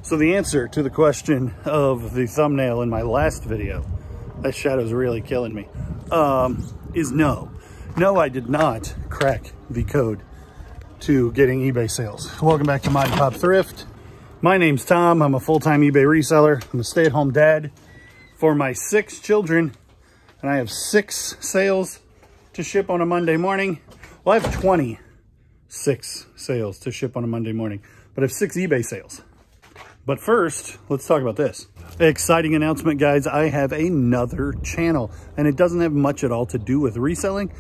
So the answer to the question of the thumbnail in my last video, that shadow's really killing me, is no. No, I did not crack the code to getting eBay sales. Welcome back to Mod Pop Thrift. My name's Tom. I'm a full-time eBay reseller. I'm a stay-at-home dad for my 6 children, and I have 6 sales to ship on a Monday morning. Well, I have 26 sales to ship on a Monday morning, but I have 6 eBay sales. But first, let's talk about this. Exciting announcement, guys. I have another channel, and it doesn't have much at all to do with reselling.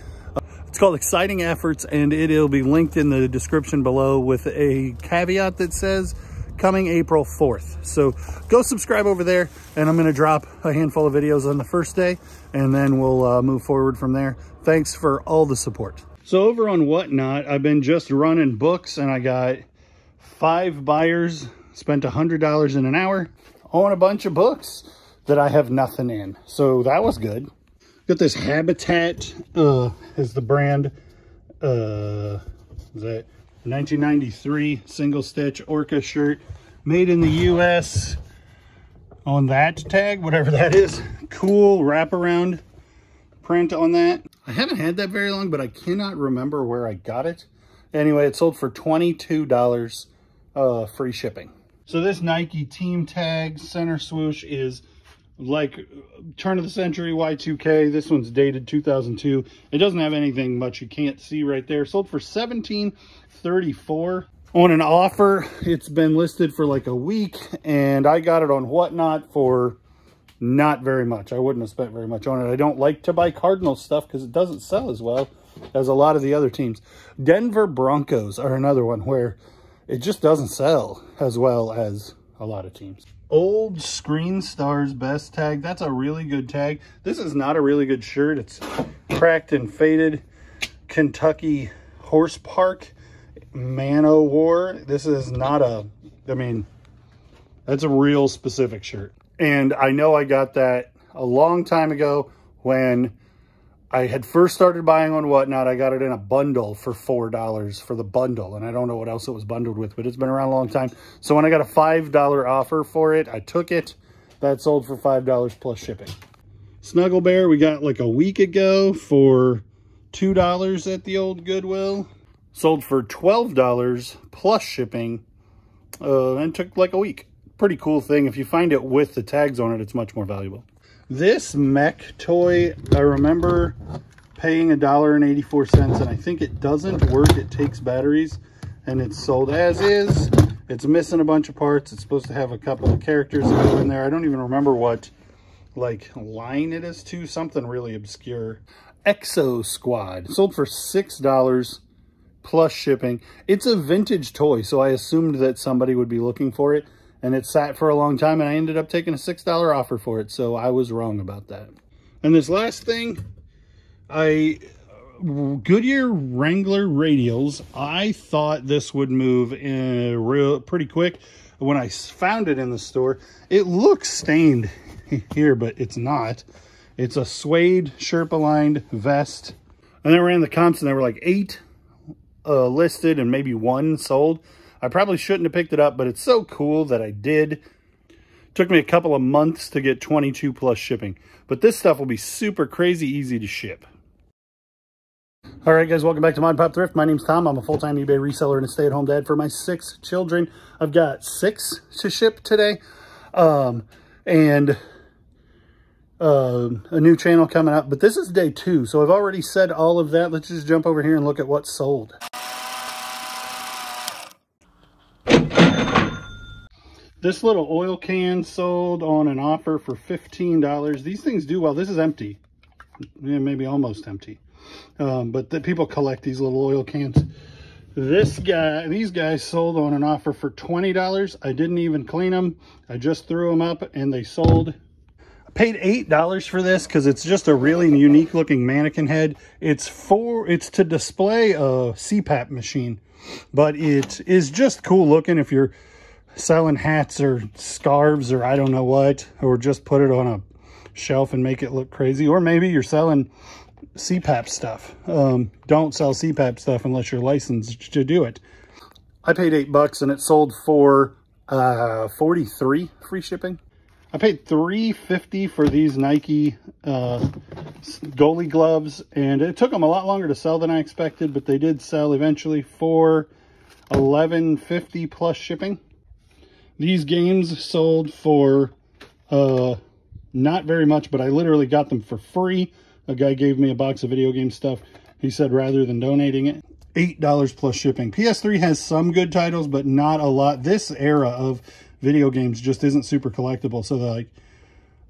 It's called Exciting Efforts, and it'll be linked in the description below with a caveat that says coming April 4th. So go subscribe over there, and I'm going to drop a handful of videos on the first day, and then we'll move forward from there. Thanks for all the support. So over on Whatnot, I've been just running books, and I got 5 buyers, spent $100 in an hour on a bunch of books that I have nothing in. So that was good. Got this Habitat is the brand. Is that 1993 single stitch Orca shirt made in the US on that tag, whatever that is. Cool wraparound print on that. I haven't had that very long, but I cannot remember where I got it. Anyway, it sold for $22 free shipping. So this Nike team tag center swoosh is like turn of the century Y2K. This one's dated 2002. It doesn't have anything much you can't see right there. Sold for $17.34 on an offer. It's been listed for like a week, and I got it on Whatnot for not very much. I wouldn't have spent very much on it. I don't like to buy Cardinals stuff because it doesn't sell as well as a lot of the other teams. Denver Broncos are another one where it just doesn't sell as well as a lot of teams. Old Screen Stars Best tag. That's a really good tag. This is not a really good shirt. It's cracked and faded. Kentucky Horse Park Mano War. This is not a, I mean, that's a real specific shirt. And I know I got that a long time ago when I had first started buying on Whatnot. I got it in a bundle for $4 for the bundle. And I don't know what else it was bundled with, but it's been around a long time. So when I got a $5 offer for it, I took it. That sold for $5 plus shipping. Snuggle Bear, we got like a week ago for $2 at the old Goodwill. Sold for $12 plus shipping, and took like a week. Pretty cool thing. If you find it with the tags on it, it's much more valuable. This mech toy, I remember paying $1.84, and I think it doesn't work. It takes batteries, and it's sold as is. It's missing a bunch of parts. It's supposed to have a couple of characters that go in there. I don't even remember what like line it is to. Something really obscure. Exo Squad sold for $6 plus shipping. It's a vintage toy, so I assumed that somebody would be looking for it. And it sat for a long time, and I ended up taking a $6 offer for it. So I was wrong about that. And this last thing, Goodyear Wrangler radials. I thought this would move in pretty quick. When I found it in the store, it looks stained here, but it's not. It's a suede Sherpa-lined vest. And I ran the comps, and there were like 8 listed and maybe 1 sold. I probably shouldn't have picked it up, but it's so cool that I did. Took me a couple of months to get 22 plus shipping. But this stuff will be super crazy easy to ship. All right, guys, welcome back to Mod Pop Thrift. My name's Tom. I'm a full-time eBay reseller and a stay-at-home dad for my 6 children. I've got 6 to ship today. And a new channel coming up. But this is day 2, so I've already said all of that. Let's just jump over here and look at what's sold. This little oil can sold on an offer for $15. These things do well. This is empty. Yeah, maybe almost empty. But the people collect these little oil cans. These guys sold on an offer for $20. I didn't even clean them. I just threw them up and they sold. I paid $8 for this because it's just a really unique looking mannequin head. It's to display a CPAP machine, but it is just cool looking if you're selling hats or scarves or I don't know what, or just put it on a shelf and make it look crazy. Or maybe you're selling CPAP stuff. Don't sell CPAP stuff unless you're licensed to do it. I paid $8 and it sold for $43 free shipping. I paid $3.50 for these Nike goalie gloves, and it took them a lot longer to sell than I expected, but they did sell eventually for $11.50 plus shipping. These games sold for not very much, but I literally got them for free. A guy gave me a box of video game stuff. He said rather than donating it, $8 plus shipping. PS3 has some good titles, but not a lot. This era of video games just isn't super collectible. So the like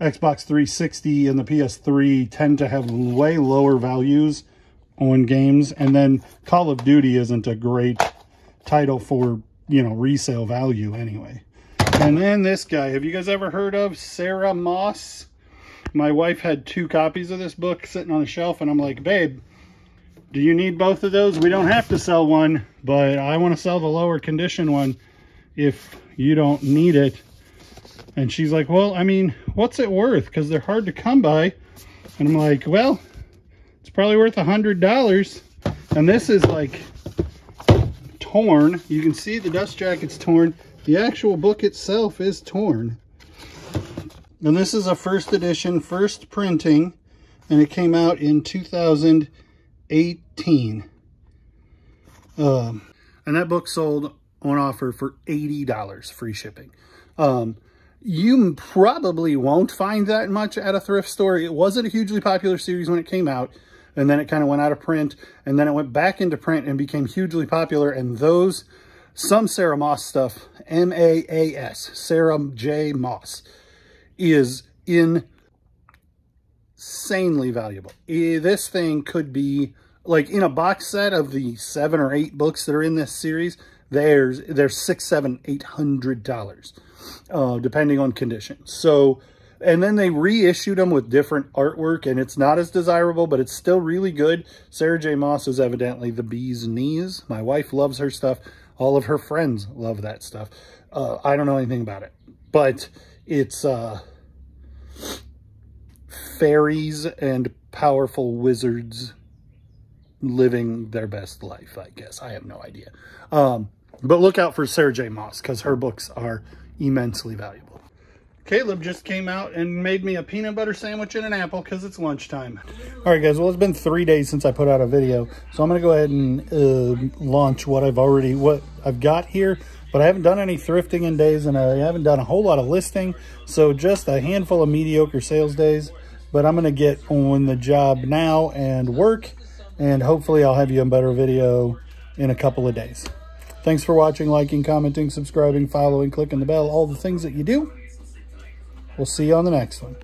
Xbox 360 and the PS3 tend to have way lower values on games. And then Call of Duty isn't a great title for, you know, resale value anyway. And then this guy, have you guys ever heard of Sarah Moss? My wife had 2 copies of this book sitting on a shelf, and I'm like, babe, do you need both of those? We don't have to sell one, but I want to sell the lower condition one if you don't need it. And she's like, well, I mean, what's it worth? Because they're hard to come by. And I'm like, well, it's probably worth $100. And this is like torn. You can see the dust jacket's torn. The actual book itself is torn. And this is a first edition, first printing, and it came out in 2018. And that book sold on offer for $80 free shipping. You probably won't find that much at a thrift store. It wasn't a hugely popular series when it came out, and then it kind of went out of print, and then it went back into print and became hugely popular. And some Sarah Moss stuff, M-A-A-S, Sarah J. Moss, is insanely valuable. This thing could be, like, in a box set of the 7 or 8 books that are in this series, there's $600, $700, $800, depending on condition. So, and then they reissued them with different artwork, and it's not as desirable, but it's still really good. Sarah J. Moss is evidently the bee's knees. My wife loves her stuff. All of her friends love that stuff. I don't know anything about it, but it's fairies and powerful wizards living their best life, I guess. I have no idea. But look out for Sarah J. Moss, because her books are immensely valuable. Caleb just came out and made me a peanut butter sandwich and an apple because it's lunchtime. All right, guys. Well, it's been 3 days since I put out a video, so I'm going to go ahead and launch what I've got here. But I haven't done any thrifting in days, and I haven't done a whole lot of listing, so just a handful of mediocre sales days. But I'm going to get on the job now and work, and hopefully I'll have you a better video in a couple of days. Thanks for watching, liking, commenting, subscribing, following, clicking the bell, all the things that you do. We'll see you on the next one.